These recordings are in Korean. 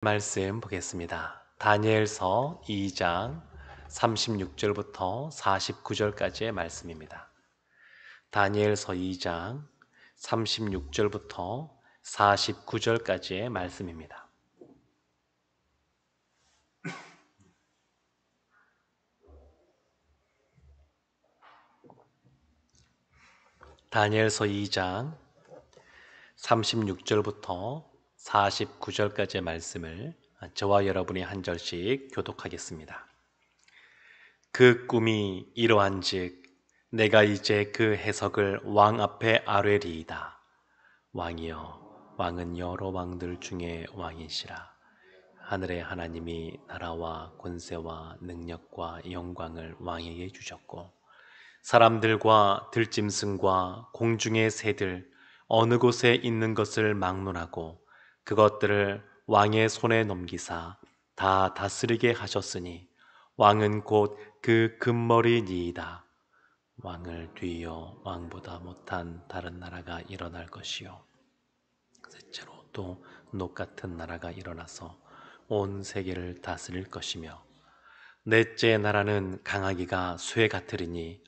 말씀 보겠습니다. 다니엘서 2장 36절부터 49절까지의 말씀입니다. 다니엘서 2장 36절부터 49절까지의 말씀입니다. 다니엘서 2장 36절부터 49절까지의 말씀을 저와 여러분이 한 절씩 교독하겠습니다. 그 꿈이 이러한즉 내가 이제 그 해석을 왕 앞에 아뢰리이다. 왕이여, 왕은 여러 왕들 중에 왕이시라. 하늘의 하나님이 나라와 권세와 능력과 영광을 왕에게 주셨고 사람들과 들짐승과 공중의 새들 어느 곳에 있는 것을 막론하고 그것들을 왕의 손에 넘기사 다 다스리게 하셨으니 왕은 곧 그 금머리니이다. 왕을 뒤이어 왕보다 못한 다른 나라가 일어날 것이요 셋째로 또 녹 같은 나라가 일어나서 온 세계를 다스릴 것이며 넷째 나라는 강하기가 쇠 같으리니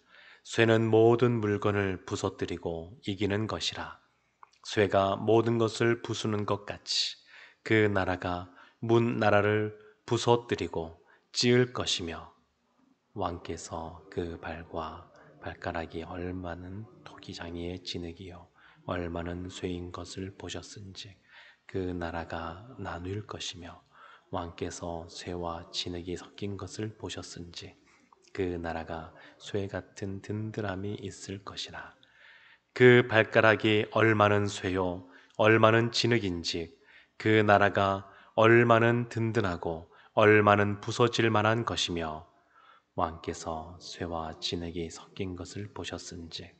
쇠는 모든 물건을 부서뜨리고 이기는 것이라. 쇠가 모든 것을 부수는 것 같이 그 나라가 문 나라를 부서뜨리고 찌을 것이며 왕께서 그 발과 발가락이 얼마는 토기장이의 진흙이요 얼마는 쇠인 것을 보셨은즉 그 나라가 나눌 것이며 왕께서 쇠와 진흙이 섞인 것을 보셨은즉 그 나라가 쇠 같은 든든함이 있을 것이라. 그 발가락이 얼마는 쇠요 얼마는 진흙인즉 그 나라가 얼마는 든든하고 얼마는 부서질 만한 것이며 왕께서 쇠와 진흙이 섞인 것을 보셨은즉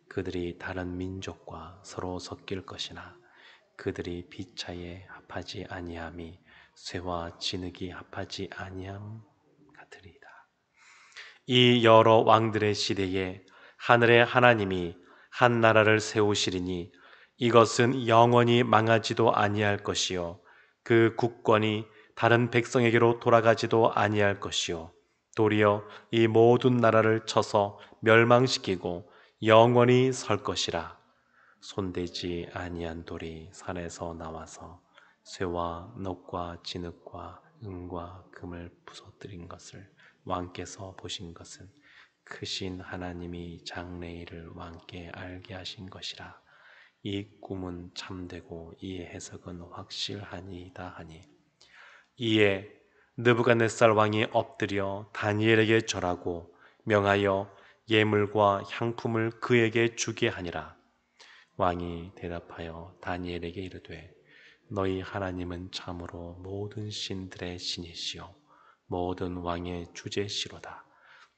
그들이 다른 민족과 서로 섞일 것이나 그들이 비차에 합하지 아니함이 쇠와 진흙이 합하지 아니함 같으리이다. 이 여러 왕들의 시대에 하늘의 하나님이 한 나라를 세우시리니 이것은 영원히 망하지도 아니할 것이요 그 국권이 다른 백성에게로 돌아가지도 아니할 것이요 도리어 이 모든 나라를 쳐서 멸망시키고 영원히 설 것이라. 손대지 아니한 돌이 산에서 나와서 쇠와 녹과 진흙과 은과 금을 부서뜨린 것을 왕께서 보신 것은 크신 하나님이 장래일을 왕께 알게 하신 것이라. 이 꿈은 참되고 이 해석은 확실하니이다 하니 이에 느부갓네살 왕이 엎드려 다니엘에게 절하고 명하여 예물과 향품을 그에게 주게 하니라. 왕이 대답하여 다니엘에게 이르되 너희 하나님은 참으로 모든 신들의 신이시요 모든 왕의 주제시로다.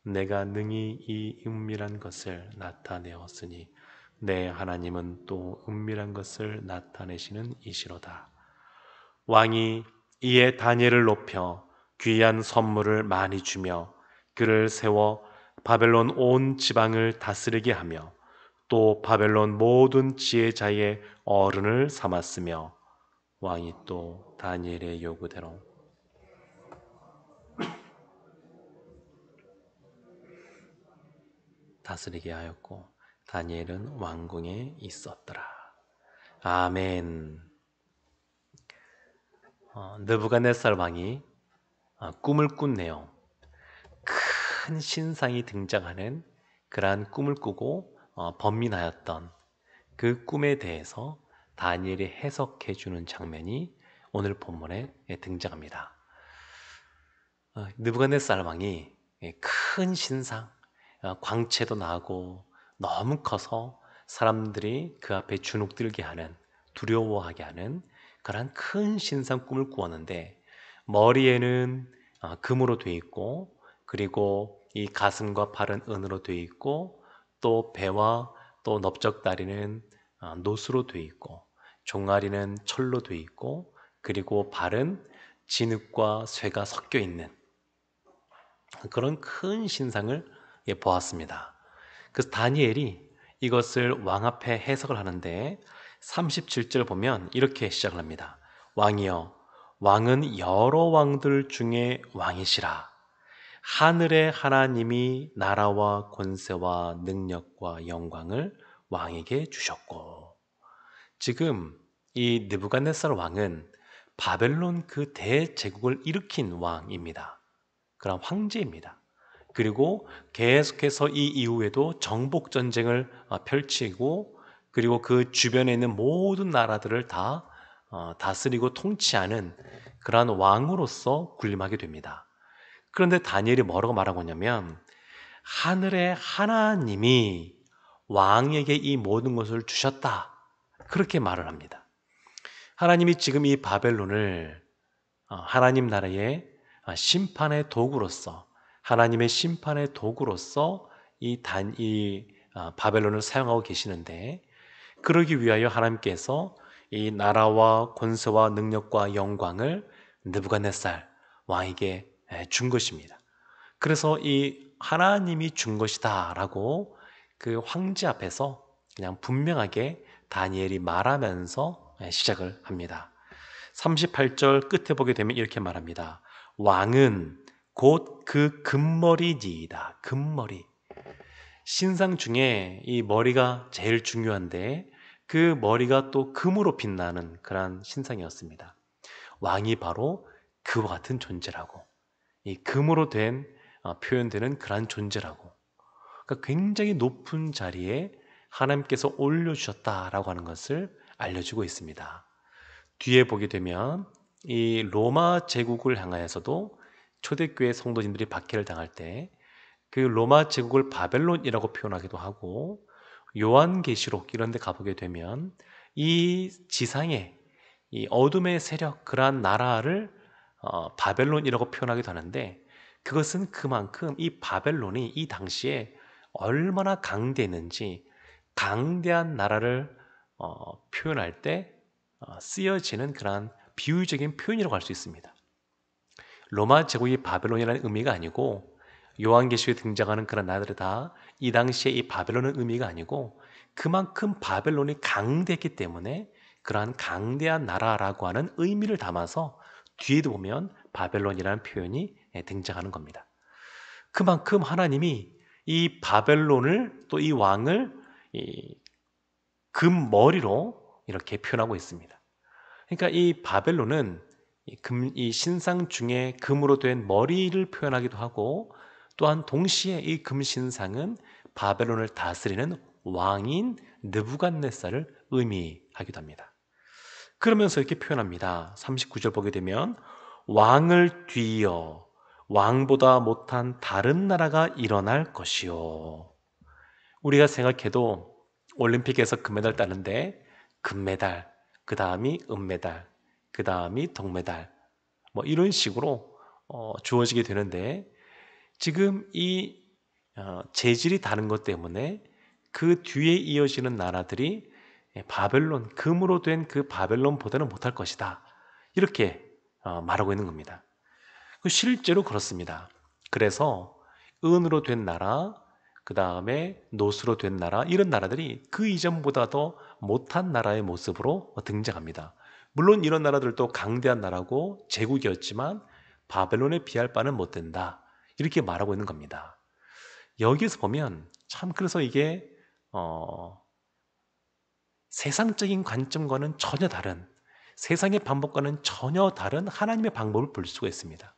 내가 능히 이 은밀한 것을 나타내었으니 내 하나님은 또 은밀한 것을 나타내시는 이시로다. 왕이 이에 다니엘을 높여 귀한 선물을 많이 주며 그를 세워 바벨론 온 지방을 다스리게 하며 또 바벨론 모든 지혜자의 어른을 삼았으며 왕이 또 다니엘의 요구대로 다스리게 하였고 다니엘은 왕궁에 있었더라. 아멘. 느부갓네살 왕이 꿈을 꾼네요. 큰 신상이 등장하는 그러한 꿈을 꾸고 번민하였던 그 꿈에 대해서 다니엘이 해석해 주는 장면이 오늘 본문에 등장합니다. 느부갓네살 왕이 큰 신상, 광채도 나고 너무 커서 사람들이 그 앞에 주눅들게 하는, 두려워하게 하는 그런 큰 신상 꿈을 꾸었는데 머리에는 금으로 되어 있고 그리고 이 가슴과 팔은 은으로 되어 있고 또 배와 또 넓적다리는 노수로 되어 있고 종아리는 철로 되어 있고 그리고 발은 진흙과 쇠가 섞여 있는 그런 큰 신상을 보았습니다. 그래서 다니엘이 이것을 왕 앞에 해석을 하는데 37절 보면 이렇게 시작을 합니다. 왕이여, 왕은 여러 왕들 중에 왕이시라. 하늘의 하나님이 나라와 권세와 능력과 영광을 왕에게 주셨고. 지금 이 느부갓네살 왕은 바벨론 그 대제국을 일으킨 왕입니다. 그런 황제입니다. 그리고 계속해서 이 이후에도 정복 전쟁을 펼치고, 그리고 그 주변에 있는 모든 나라들을 다 다스리고 통치하는 그러한 왕으로서 군림하게 됩니다. 그런데 다니엘이 뭐라고 말하고 있냐면, 하늘의 하나님이 왕에게 이 모든 것을 주셨다, 그렇게 말을 합니다. 하나님이 지금 이 바벨론을 하나님 나라의 심판의 도구로서, 하나님의 심판의 도구로서 이 바벨론을 사용하고 계시는데, 그러기 위하여 하나님께서 이 나라와 권세와 능력과 영광을 느부갓네살 왕에게 준 것입니다. 그래서 이 하나님이 준 것이다라고 그 황제 앞에서 그냥 분명하게 다니엘이 말하면서 시작을 합니다. 38절 끝에 보게 되면 이렇게 말합니다. 왕은 곧 그 금머리니이다. 금머리. 신상 중에 이 머리가 제일 중요한데, 그 머리가 또 금으로 빛나는 그런 신상이었습니다. 왕이 바로 그와 같은 존재라고, 이 금으로 된 표현되는 그러한 존재라고. 그러니까 굉장히 높은 자리에 하나님께서 올려주셨다라고 하는 것을 알려주고 있습니다. 뒤에 보게 되면 이 로마 제국을 향하여서도 초대교회 성도님들이 박해를 당할 때 그 로마 제국을 바벨론이라고 표현하기도 하고, 요한계시록 이런 데 가보게 되면 이 지상에 이 어둠의 세력, 그러한 나라를 바벨론이라고 표현하기도 하는데, 그것은 그만큼 이 바벨론이 이 당시에 얼마나 강대했는지, 강대한 나라를 표현할 때 쓰여지는 그러한 비유적인 표현이라고 할 수 있습니다. 로마 제국이 바벨론이라는 의미가 아니고, 요한계시에 등장하는 그런 나라들이 다 이 당시에 이 바벨론의 의미가 아니고, 그만큼 바벨론이 강대했기 때문에 그러한 강대한 나라라고 하는 의미를 담아서 뒤에도 보면 바벨론이라는 표현이 등장하는 겁니다. 그만큼 하나님이 이 바벨론을, 또 이 왕을 이 금머리로 이렇게 표현하고 있습니다. 그러니까 이 바벨론은 이 신상 중에 금으로 된 머리를 표현하기도 하고, 또한 동시에 이 금신상은 바벨론을 다스리는 왕인 느부갓네살을 의미하기도 합니다. 그러면서 이렇게 표현합니다. 39절 보게 되면 왕을 뒤이어 왕보다 못한 다른 나라가 일어날 것이요. 우리가 생각해도 올림픽에서 금메달 따는데 금메달, 그 다음이 은메달, 그 다음이 동메달, 뭐 이런 식으로 주어지게 되는데, 지금 이 재질이 다른 것 때문에 그 뒤에 이어지는 나라들이 바벨론, 금으로 된 그 바벨론보다는 못할 것이다, 이렇게 말하고 있는 겁니다. 실제로 그렇습니다. 그래서 은으로 된 나라, 그 다음에 노수로 된 나라, 이런 나라들이 그 이전보다 더 못한 나라의 모습으로 등장합니다. 물론 이런 나라들도 강대한 나라고 제국이었지만 바벨론에 비할 바는 못 된다, 이렇게 말하고 있는 겁니다. 여기에서 보면 참, 그래서 이게 세상적인 관점과는 전혀 다른, 세상의 방법과는 전혀 다른 하나님의 방법을 볼 수가 있습니다.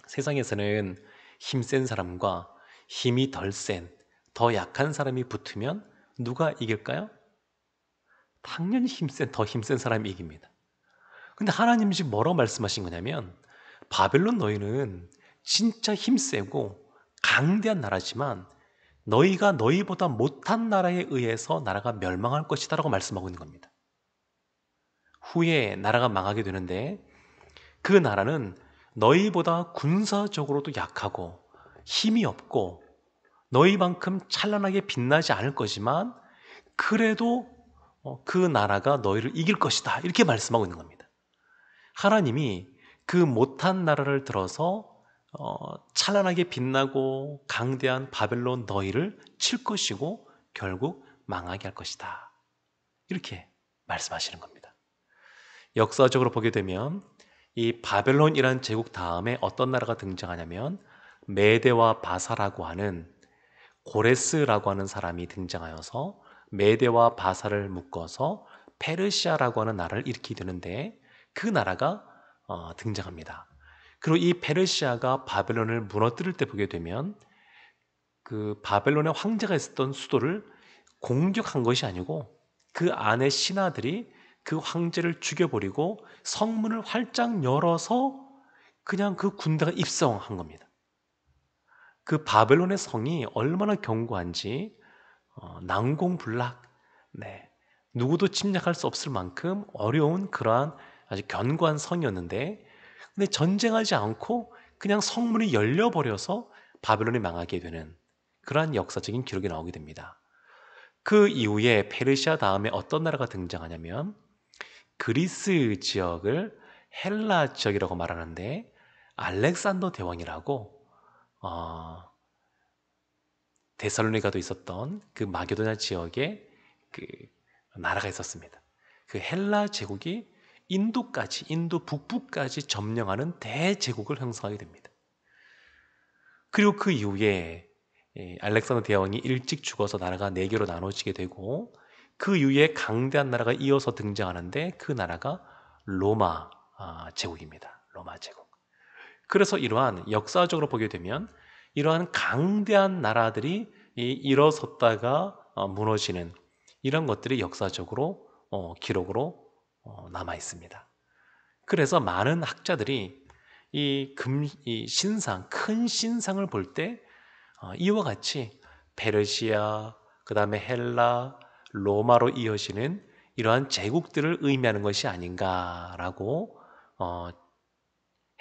세상에서는 힘센 사람과 힘이 덜 센, 더 약한 사람이 붙으면 누가 이길까요? 당연히 더 힘센 사람이 이깁니다. 근데 하나님이 지금 뭐라고 말씀하신 거냐면, 바벨론 너희는 진짜 힘세고 강대한 나라지만 너희가 너희보다 못한 나라에 의해서 나라가 멸망할 것이다 라고 말씀하고 있는 겁니다. 후에 나라가 망하게 되는데, 그 나라는 너희보다 군사적으로도 약하고 힘이 없고 너희만큼 찬란하게 빛나지 않을 거지만, 그래도 그 나라가 너희를 이길 것이다, 이렇게 말씀하고 있는 겁니다. 하나님이 그 못한 나라를 들어서 찬란하게 빛나고 강대한 바벨론 너희를 칠 것이고 결국 망하게 할 것이다, 이렇게 말씀하시는 겁니다. 역사적으로 보게 되면 이 바벨론이라는 제국 다음에 어떤 나라가 등장하냐면 메대와 바사라고 하는 고레스라고 하는 사람이 등장하여서 메대와 바사를 묶어서 페르시아라고 하는 나라를 일으키게 되는데 그 나라가 등장합니다. 그리고 이 페르시아가 바벨론을 무너뜨릴 때 보게 되면 그 바벨론의 황제가 있었던 수도를 공격한 것이 아니고 그 안에 신하들이 그 황제를 죽여버리고 성문을 활짝 열어서 그냥 그 군대가 입성한 겁니다. 그 바벨론의 성이 얼마나 견고한지 난공불락, 네, 누구도 침략할 수 없을 만큼 어려운 그러한 아주 견고한 성이었는데, 근데 전쟁하지 않고 그냥 성문이 열려버려서 바벨론이 망하게 되는 그러한 역사적인 기록이 나오게 됩니다. 그 이후에 페르시아 다음에 어떤 나라가 등장하냐면 그리스 지역을 헬라 지역이라고 말하는데 알렉산더 대왕이라고 데살로니가도 있었던 그 마게도냐 지역에 그 나라가 있었습니다. 그 헬라 제국이 인도 북부까지 점령하는 대제국을 형성하게 됩니다. 그리고 그 이후에 알렉산더 대왕이 일찍 죽어서 나라가 4개로 나눠지게 되고 그 이후에 강대한 나라가 이어서 등장하는데 그 나라가 로마 제국입니다. 로마 제국. 그래서 이러한 역사적으로 보게 되면 이러한 강대한 나라들이 일어섰다가 무너지는 이런 것들이 역사적으로 기록으로 남아 있습니다. 그래서 많은 학자들이 이 신상, 큰 신상을 볼 때 이와 같이 페르시아, 그 다음에 헬라, 로마로 이어지는 이러한 제국들을 의미하는 것이 아닌가라고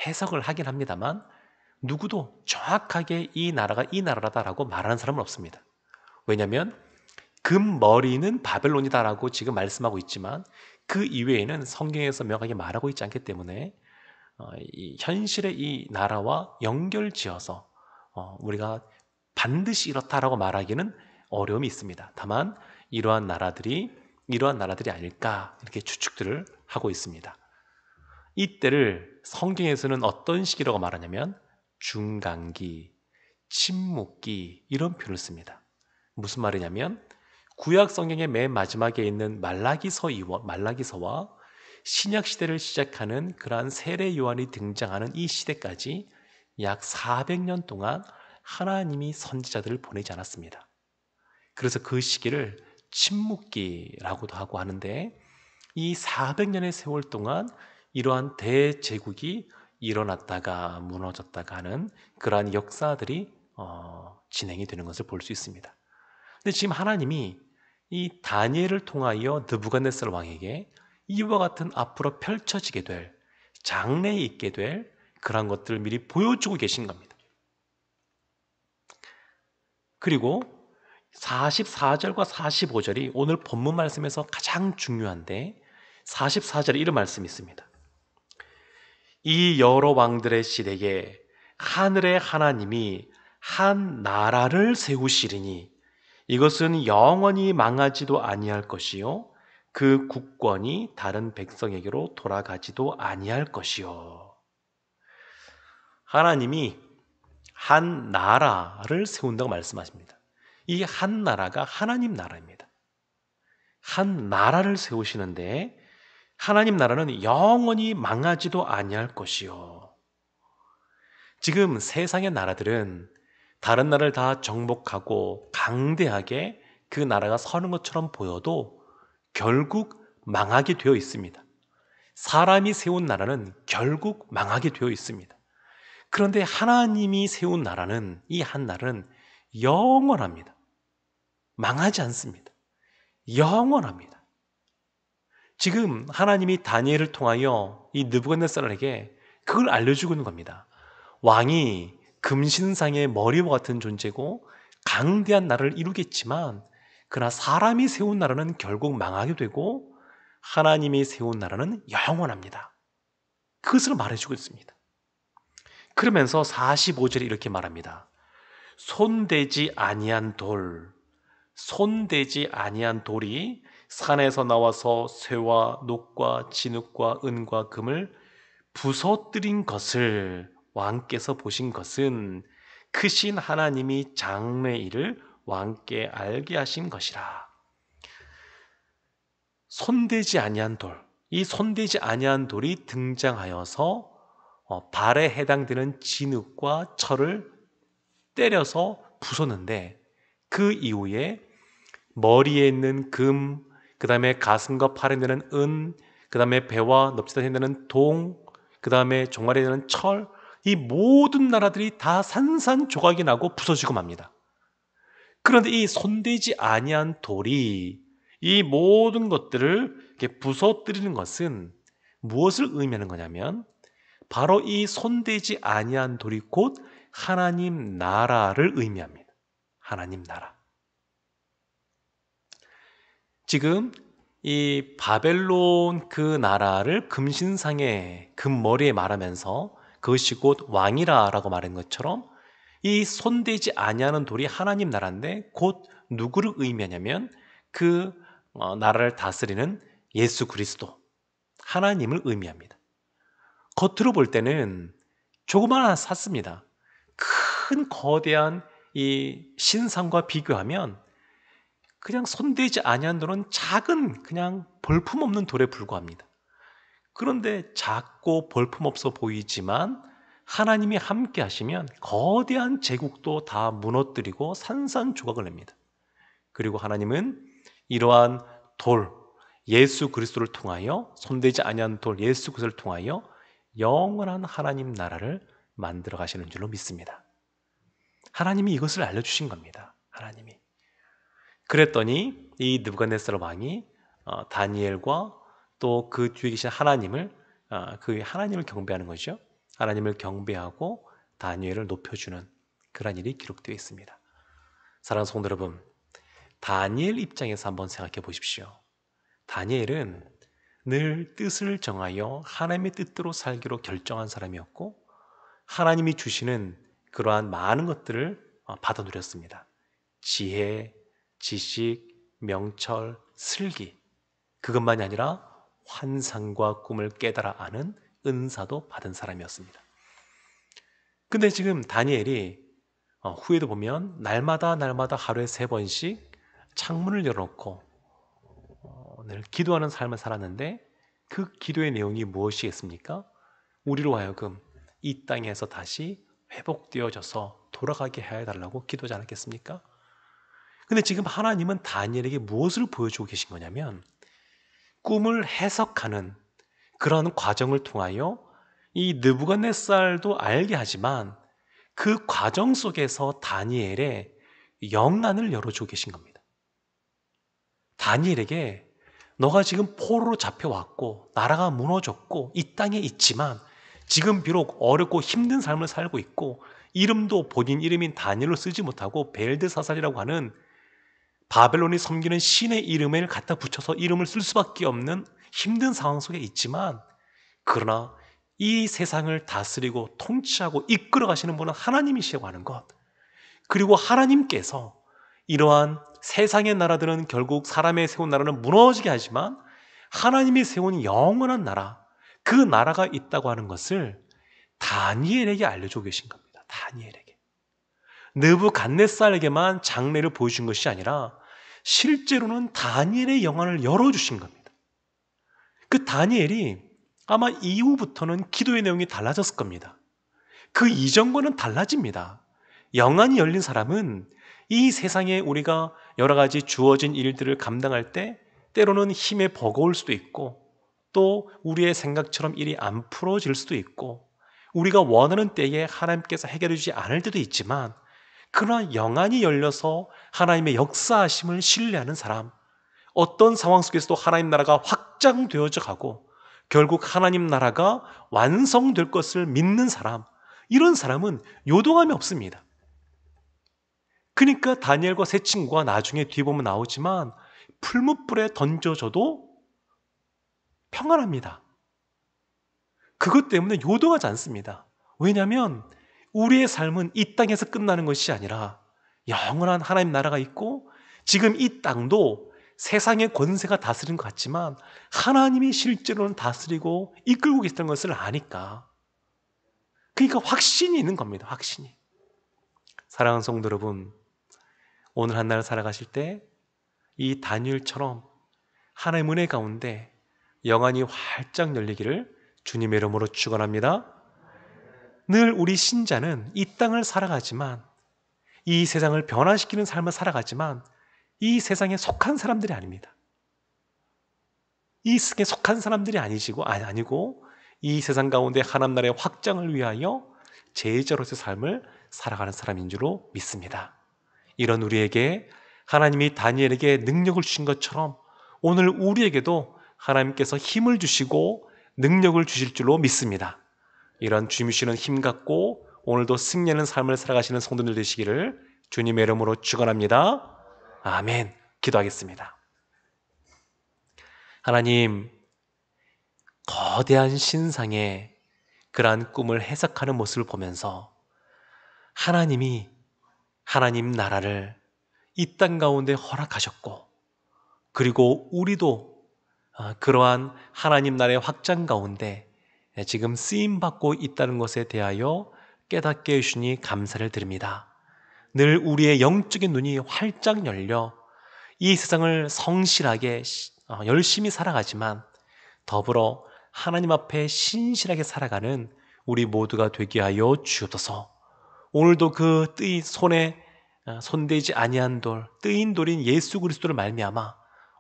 해석을 하긴 합니다만 누구도 정확하게 이 나라가 이 나라다라고 말하는 사람은 없습니다. 왜냐하면 금머리는 바벨론이다라고 지금 말씀하고 있지만 그 이외에는 성경에서 명확하게 말하고 있지 않기 때문에 이 현실의 이 나라와 연결지어서 우리가 반드시 이렇다라고 말하기는 어려움이 있습니다. 다만 이러한 나라들이 아닐까 이렇게 추측들을 하고 있습니다. 이때를 성경에서는 어떤 시기라고 말하냐면 중간기, 침묵기 이런 표현을 씁니다. 무슨 말이냐면 구약 성경의 맨 마지막에 있는 말라기서와 신약 시대를 시작하는 그러한 세례 요한이 등장하는 이 시대까지 약 400년 동안 하나님이 선지자들을 보내지 않았습니다. 그래서 그 시기를 침묵기라고도 하고 하는데 이 400년의 세월 동안 이러한 대제국이 일어났다가 무너졌다가 하는 그러한 역사들이 진행이 되는 것을 볼 수 있습니다. 근데 지금 하나님이 이 다니엘을 통하여 느부갓네살 왕에게 이와 같은 앞으로 펼쳐지게 될 장래에 있게 될 그러한 것들을 미리 보여주고 계신 겁니다. 그리고 44절과 45절이 오늘 본문 말씀에서 가장 중요한데 44절에 이런 말씀이 있습니다. 이 여러 왕들의 시대에 하늘의 하나님이 한 나라를 세우시리니 이것은 영원히 망하지도 아니할 것이요 그 국권이 다른 백성에게로 돌아가지도 아니할 것이요. 하나님이 한 나라를 세운다고 말씀하십니다. 이 한 나라가 하나님 나라입니다. 한 나라를 세우시는데 하나님 나라는 영원히 망하지도 아니할 것이요. 지금 세상의 나라들은 다른 나라를 다 정복하고 강대하게 그 나라가 서는 것처럼 보여도 결국 망하게 되어 있습니다. 사람이 세운 나라는 결국 망하게 되어 있습니다. 그런데 하나님이 세운 나라는 이 한 나라는 영원합니다. 망하지 않습니다. 영원합니다. 지금 하나님이 다니엘을 통하여 이 느부갓네살에게 그걸 알려주고 있는 겁니다. 왕이 금신상의 머리와 같은 존재고 강대한 나라를 이루겠지만 그러나 사람이 세운 나라는 결국 망하게 되고 하나님이 세운 나라는 영원합니다. 그것을 말해주고 있습니다. 그러면서 45절에 이렇게 말합니다. 손대지 아니한 돌이 산에서 나와서 쇠와 녹과 진흙과 은과 금을 부서뜨린 것을 왕께서 보신 것은 크신 하나님이 장래 일을 왕께 알게 하신 것이라. 손대지 아니한 돌, 이 손대지 아니한 돌이 등장하여서 발에 해당되는 진흙과 철을 때려서 부쉈는데, 그 이후에 머리에 있는 금, 그 다음에 가슴과 팔에 되는 은, 그 다음에 배와 넙지단에 되는 동, 그 다음에 종아리에 되는 철, 이 모든 나라들이 다 산산조각이 나고 부서지고 맙니다. 그런데 이 손대지 아니한 돌이 이 모든 것들을 이렇게 부서뜨리는 것은 무엇을 의미하는 거냐면, 바로 이 손대지 아니한 돌이 곧 하나님 나라를 의미합니다. 하나님 나라. 지금 이 바벨론 그 나라를 금신상의 금머리에 말하면서 그것이 곧 왕이라라고 말한 것처럼, 이 손대지 아니하는 돌이 하나님 나라인데 곧 누구를 의미하냐면 그 나라를 다스리는 예수 그리스도, 하나님을 의미합니다. 겉으로 볼 때는 조그마한 샀습니다. 큰 거대한 이 신상과 비교하면 그냥 손대지 아니한 돌은 작은 그냥 볼품없는 돌에 불과합니다. 그런데 작고 볼품없어 보이지만 하나님이 함께 하시면 거대한 제국도 다 무너뜨리고 산산조각을 냅니다. 그리고 하나님은 이러한 돌, 예수 그리스도를 통하여, 손대지 아니한 돌 예수 그리스도를 통하여 영원한 하나님 나라를 만들어 가시는 줄로 믿습니다. 하나님이 이것을 알려주신 겁니다. 하나님이. 그랬더니 이 느부갓네살 왕이 다니엘과 또 그 뒤에 계신 하나님을 경배하는 거죠. 하나님을 경배하고 다니엘을 높여주는 그런 일이 기록되어 있습니다. 사랑하는 성도 여러분, 다니엘 입장에서 한번 생각해 보십시오. 다니엘은 늘 뜻을 정하여 하나님의 뜻대로 살기로 결정한 사람이었고, 하나님이 주시는 그러한 많은 것들을 받아 누렸습니다. 지혜, 지식, 명철, 슬기, 그것만이 아니라 환상과 꿈을 깨달아 아는 은사도 받은 사람이었습니다. 근데 지금 다니엘이 후에도 보면 날마다 하루에 3번씩 창문을 열어놓고 늘 기도하는 삶을 살았는데, 그 기도의 내용이 무엇이겠습니까? 우리로 하여금 이 땅에서 다시 회복되어져서 돌아가게 해달라고 기도하지 않았겠습니까? 근데 지금 하나님은 다니엘에게 무엇을 보여주고 계신 거냐면, 꿈을 해석하는 그런 과정을 통하여 이 느부갓네살도 알게 하지만 그 과정 속에서 다니엘의 영안을 열어주고 계신 겁니다. 다니엘에게 너가 지금 포로로 잡혀왔고 나라가 무너졌고 이 땅에 있지만 지금 비록 어렵고 힘든 삶을 살고 있고 이름도 본인 이름인 다니엘로 쓰지 못하고 벨드사살이라고 하는 바벨론이 섬기는 신의 이름을 갖다 붙여서 이름을 쓸 수밖에 없는 힘든 상황 속에 있지만, 그러나 이 세상을 다스리고 통치하고 이끌어 가시는 분은 하나님이시라고 하는 것, 그리고 하나님께서 이러한 세상의 나라들은 결국 사람의 세운 나라는 무너지게 하지만 하나님이 세운 영원한 나라, 그 나라가 있다고 하는 것을 다니엘에게 알려주고 계신 겁니다. 다니엘에게. 느부갓네살에게만 장래를 보여준 것이 아니라 실제로는 다니엘의 영안을 열어주신 겁니다. 그 다니엘이 아마 이후부터는 기도의 내용이 달라졌을 겁니다. 그 이전과는 달라집니다. 영안이 열린 사람은 이 세상에 우리가 여러 가지 주어진 일들을 감당할 때 때로는 힘에 버거울 수도 있고, 또 우리의 생각처럼 일이 안 풀어질 수도 있고, 우리가 원하는 때에 하나님께서 해결해 주지 않을 때도 있지만, 그러나 영안이 열려서 하나님의 역사하심을 신뢰하는 사람, 어떤 상황 속에서도 하나님 나라가 확장되어져 가고 결국 하나님 나라가 완성될 것을 믿는 사람, 이런 사람은 요동함이 없습니다. 그러니까 다니엘과 세 친구가 나중에 뒤에 보면 나오지만 풀무불에 던져져도 평안합니다. 그것 때문에 요동하지 않습니다. 왜냐하면 우리의 삶은 이 땅에서 끝나는 것이 아니라 영원한 하나님 나라가 있고, 지금 이 땅도 세상의 권세가 다스리는 것 같지만 하나님이 실제로는 다스리고 이끌고 계시다는 것을 아니까, 그러니까 확신이 있는 겁니다. 확신이. 사랑하는 성도 여러분, 오늘 한 날 살아가실 때 이 다니엘처럼 하나님의 은혜 가운데 영안이 활짝 열리기를 주님의 이름으로 축원합니다. 늘 우리 신자는 이 땅을 살아가지만, 이 세상을 변화시키는 삶을 살아가지만 이 세상에 속한 사람들이 아닙니다. 이 세상에 속한 사람들이 아니고 이 세상 가운데 하나님 나라의 확장을 위하여 제자로서의 삶을 살아가는 사람인 줄로 믿습니다. 이런 우리에게 하나님이 다니엘에게 능력을 주신 것처럼 오늘 우리에게도 하나님께서 힘을 주시고 능력을 주실 줄로 믿습니다. 이런 주님 주시는 힘 갖고 오늘도 승리하는 삶을 살아가시는 성도들 되시기를 주님의 이름으로 축원합니다. 아멘. 기도하겠습니다. 하나님, 거대한 신상의 그러한 꿈을 해석하는 모습을 보면서 하나님이 하나님 나라를 이 땅 가운데 허락하셨고, 그리고 우리도 그러한 하나님 나라의 확장 가운데 지금 쓰임받고 있다는 것에 대하여 깨닫게 해주시니 감사를 드립니다. 늘 우리의 영적인 눈이 활짝 열려 이 세상을 성실하게 열심히 살아가지만 더불어 하나님 앞에 신실하게 살아가는 우리 모두가 되게 하여 주옵소서. 오늘도 그 손에 손대지 아니한 돌, 뜨인 돌인 예수 그리스도를 말미암아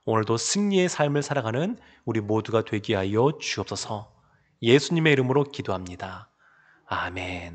오늘도 승리의 삶을 살아가는 우리 모두가 되게 하여 주옵소서. 예수님의 이름으로 기도합니다. 아멘.